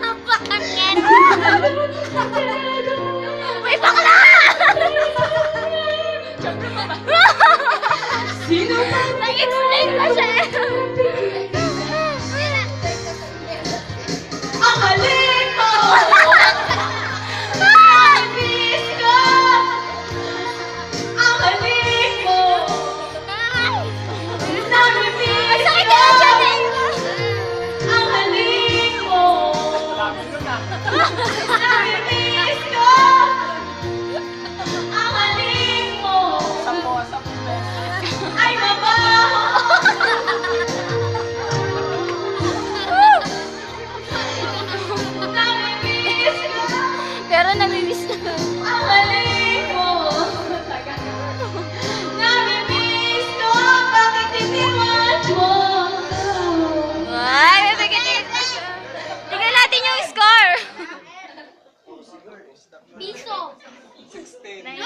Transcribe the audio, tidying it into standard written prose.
Ang pangit! May bakla! Sino ba? Nag-explain pa siya eh. Ang halik ko! Nami-miss ko! Ang halik ko! Nami-miss Sakit ko! ka na dyan eh. Ang halik ko! Nami-miss ko! Ang halik mo! Ay mabaho! Nami-miss ko! Pero namimiss na. Ang halik mo! Nami-miss ko! Bakit iniwan mo? Ay, may bigitin. Tingnan natin yung score. Piso. 16.